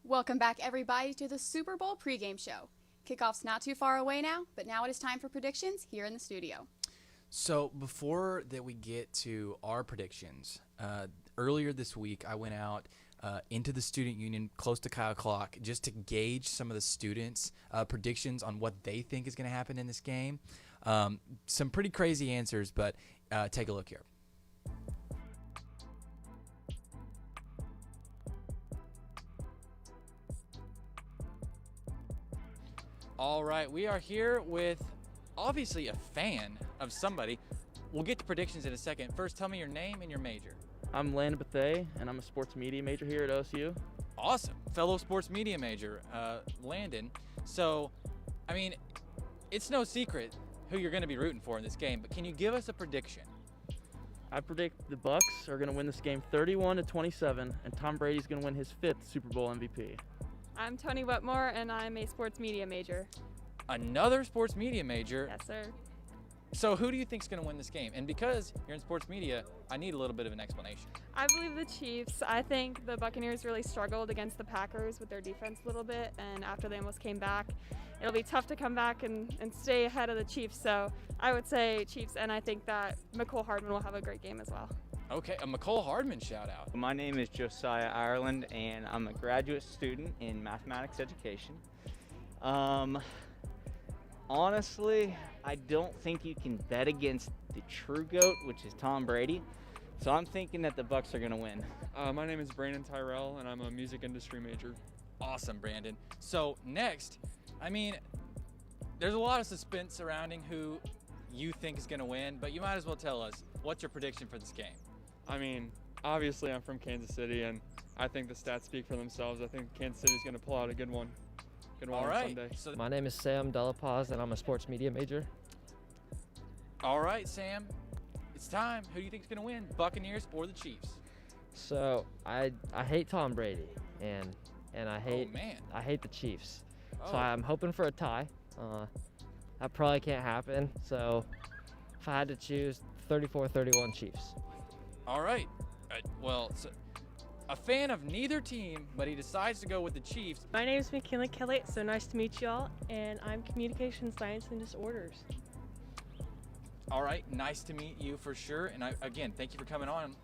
Welcome back, everybody, to the Super Bowl pregame show. Kickoff's not too far away now, but now it is time for predictions here in the studio. So before that we get to our predictions, earlier this week I went out into the student union close to Kyle Clock just to gauge some of the students' predictions on what they think is going to happen in this game. Some pretty crazy answers, but take a look here. All right, we are here with obviously a fan of somebody. We'll get to predictions in a second. First, tell me your name and your major. I'm Landon Bethay, and I'm a sports media major here at OSU. Awesome. Fellow sports media major, Landon. So, I mean, it's no secret who you're going to be rooting for in this game, but can you give us a prediction? I predict the Bucks are going to win this game 31-27, and Tom Brady's going to win his 5th Super Bowl MVP. I'm Tony Wetmore, and I'm a sports media major. Another sports media major? Yes, sir. So who do you think is going to win this game? And because you're in sports media, I need a little bit of an explanation. I believe the Chiefs. I think the Buccaneers really struggled against the Packers with their defense a little bit, and after they almost came back, it'll be tough to come back and stay ahead of the Chiefs. So I would say Chiefs, and I think that McCole Hardman will have a great game as well. Okay, a McCole Hardman shout out. My name is Josiah Ireland, and I'm a graduate student in mathematics education. Honestly, I don't think you can bet against the true GOAT, which is Tom Brady. So I'm thinking that the Bucks are going to win. My name is Brandon Tyrell, and I'm a music industry major. Awesome, Brandon. So next, I mean, there's a lot of suspense surrounding who you think is going to win, but you might as well tell us, what's your prediction for this game? I mean, obviously I'm from Kansas City, and I think the stats speak for themselves. I think Kansas City's going to pull out a good one. All On right. Sunday. So, My name is Sam Delapaz, and I'm a sports media major. all right, Sam. It's time. Who do you think is going to win, Buccaneers or the Chiefs? So I hate Tom Brady, and I hate man. I hate the Chiefs. Oh. So I'm hoping for a tie. That probably can't happen. So if I had to choose, 34-31 Chiefs. All right. Well, so a fan of neither team, but he decides to go with the Chiefs. My name is McKinley Kelly, so nice to meet y'all, and I'm Communication Science and Disorders. All right, nice to meet you for sure. And again, thank you for coming on.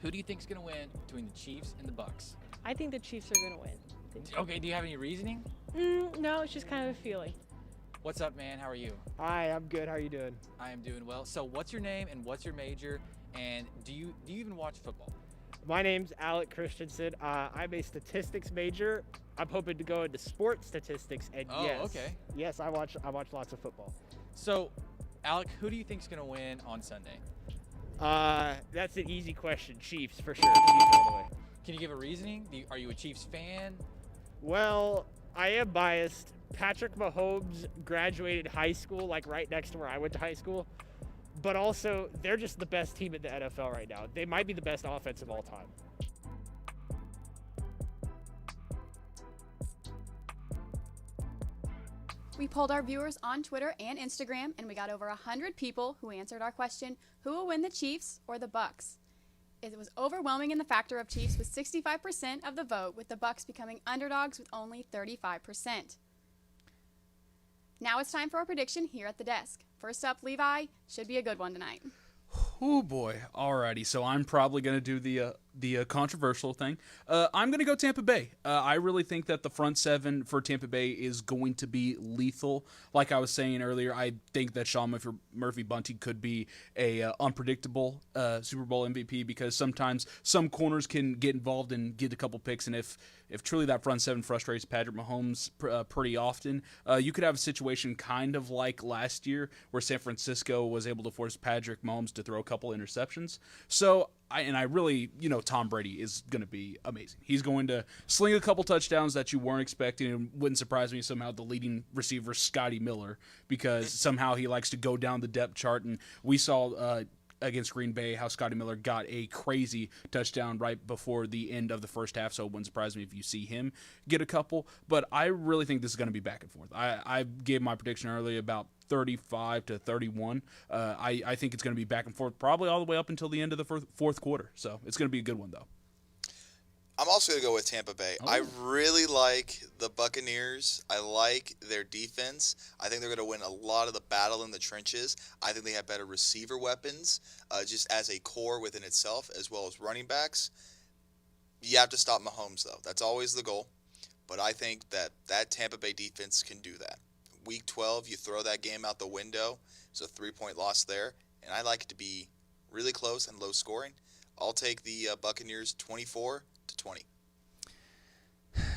Who do you think is going to win between the Chiefs and the Bucks? I think the Chiefs are going to win. Okay, do you have any reasoning? No, it's just kind of a feeling. What's up, man? How are you? Hi, I'm good. How are you doing? I am doing well. So what's your name and what's your major? And do you even watch football? My name's Alec Christensen. I'm a statistics major. I'm hoping to go into sports statistics, and yes, I watch lots of football. So, Alec, who do you think is going to win on Sunday? That's an easy question. Chiefs, for sure. Chiefs all the way. Can you give a reasoning? Are you a Chiefs fan? Well, I am biased. Patrick Mahomes graduated high school, like right next to where I went to high school. But also, they're just the best team in the NFL right now. They might be the best offense of all time. We polled our viewers on Twitter and Instagram, and we got over 100 people who answered our question, who will win, the Chiefs or the Bucks? It was overwhelming in the factor of Chiefs with 65% of the vote, with the Bucks becoming underdogs with only 35%. Now it's time for our prediction here at the desk. First up, Levi, should be a good one tonight. Oh boy. Alrighty, so I'm probably going to do the controversial thing. I'm going to go Tampa Bay. I really think that the front seven for Tampa Bay is going to be lethal. Like I was saying earlier, I think that Sean Murphy-Bunting could be a unpredictable Super Bowl MVP because sometimes some corners can get involved and get a couple picks, and if truly that front seven frustrates Patrick Mahomes pretty often, you could have a situation kind of like last year where San Francisco was able to force Patrick Mahomes to throw a couple interceptions. So I really, Tom Brady is going to be amazing. He's going to sling a couple touchdowns that you weren't expecting, and wouldn't surprise me somehow the leading receiver, Scotty Miller, because somehow he likes to go down the depth chart, and we saw against Green Bay how Scotty Miller got a crazy touchdown right before the end of the first half, so it wouldn't surprise me if you see him get a couple. But I really think this is going to be back and forth. I gave my prediction earlier about 35-31. I think it's going to be back and forth probably all the way up until the end of the fourth quarter. So it's going to be a good one, though. I'm also going to go with Tampa Bay. Oh. I really like the Buccaneers. I like their defense. I think they're going to win a lot of the battle in the trenches. I think they have better receiver weapons, just as a core within itself, as well as running backs. You have to stop Mahomes, though. That's always the goal. But I think that Tampa Bay defense can do that. Week 12, you throw that game out the window. It's a 3-point loss there. And I like it to be really close and low scoring. I'll take the Buccaneers 24-20.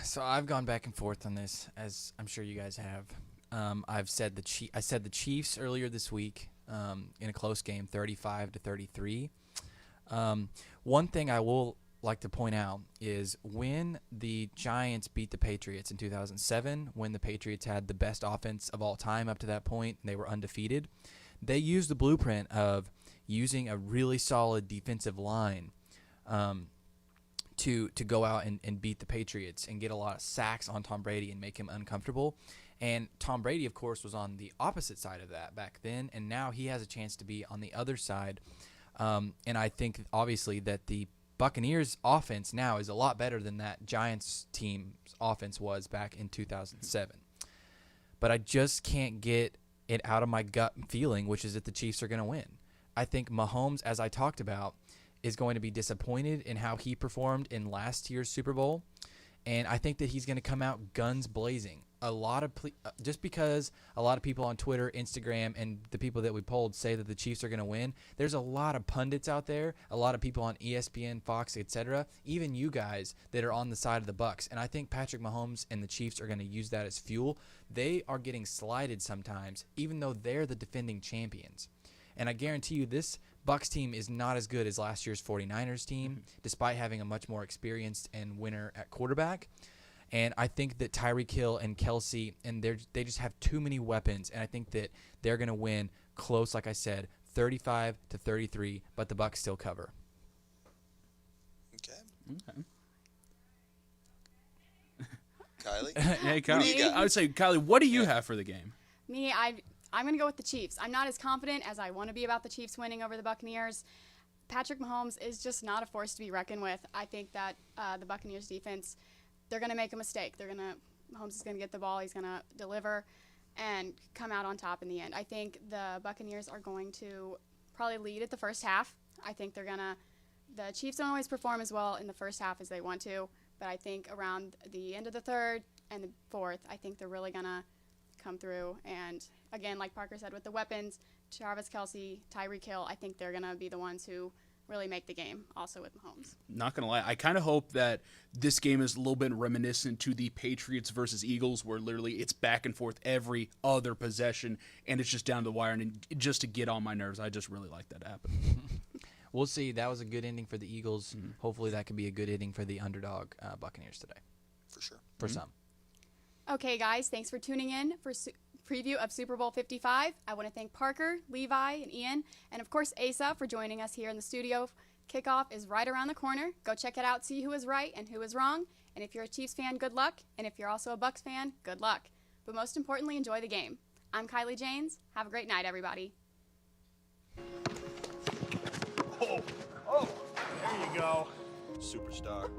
So I've gone back and forth on this, as I'm sure you guys have. I said the Chiefs earlier this week in a close game, 35-33. One thing I will like to point out is when the Giants beat the Patriots in 2007, when the Patriots had the best offense of all time up to that point, and they were undefeated, they used the blueprint of using a really solid defensive line to go out and beat the Patriots and get a lot of sacks on Tom Brady and make him uncomfortable. And Tom Brady, of course, was on the opposite side of that back then, and now he has a chance to be on the other side. And I think, obviously, that the Buccaneers' offense now is a lot better than that Giants team's offense was back in 2007. But I just can't get it out of my gut feeling, which is that the Chiefs are going to win. I think Mahomes, as I talked about, is going to be disappointed in how he performed in last year's Super Bowl. And I think that he's going to come out guns blazing. Just because a lot of people on Twitter, Instagram, and the people that we polled say that the Chiefs are going to win, there's a lot of pundits out there, a lot of people on ESPN, Fox, etc., even you guys that are on the side of the Bucs. And I think Patrick Mahomes and the Chiefs are going to use that as fuel. They are getting slighted sometimes, even though they're the defending champions. And I guarantee you this Bucs team is not as good as last year's 49ers team, despite having a much more experienced and winner at quarterback. And I think that Tyreek Hill and Kelsey, and they just have too many weapons. And I think that they're going to win close, like I said, 35-33, but the Bucs still cover. Okay. Kylie? Hey, Kylie. What do you got? I would say, Kylie, what do you have for the game? Me, I'm going to go with the Chiefs. I'm not as confident as I want to be about the Chiefs winning over the Buccaneers. Patrick Mahomes is just not a force to be reckoned with. I think that the Buccaneers defense, they're going to make a mistake. Mahomes is going to get the ball. He's going to deliver and come out on top in the end. I think the Buccaneers are going to probably lead at the first half. I think the Chiefs don't always perform as well in the first half as they want to, but I think around the end of the third and the fourth, I think they're really going to come through. And again, like Parker said, with the weapons, Travis Kelce, Tyreek Hill, I think they're going to be the ones who really make the game, also with Mahomes. Not going to lie, I kind of hope that this game is a little bit reminiscent to the Patriots versus Eagles, where literally it's back and forth every other possession, and it's just down to the wire, and just to get on my nerves. I just really like that to happen. We'll see. That was a good ending for the Eagles. Mm-hmm. Hopefully that could be a good ending for the underdog Buccaneers today. For sure. For some. Okay, guys, thanks for tuning in for preview of Super Bowl 55. I want to thank Parker, Levi, and Ian, and of course Asa for joining us here in the studio. Kickoff is right around the corner. Go check it out, see who is right and who is wrong. And if you're a Chiefs fan, good luck. And if you're also a Bucs fan, good luck. But most importantly, enjoy the game. I'm Kylie Janes. Have a great night, everybody. Oh, there you go. Superstar.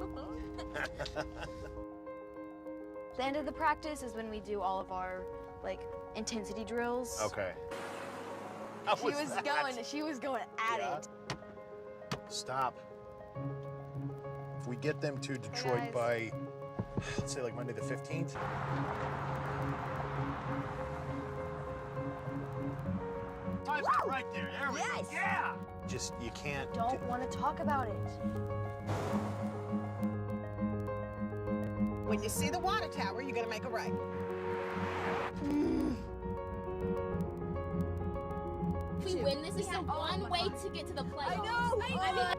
The end of the practice is when we do all of our intensity drills. Okay. She was going at it. Stop. If we get them to Detroit by, let's say Monday the 15th. Time's right there. There we go. Yeah. Just, you can't. Don't want to talk about it. When you see the water tower, you're gonna make a right. If we win this, we have one way to get to the playoffs. I know.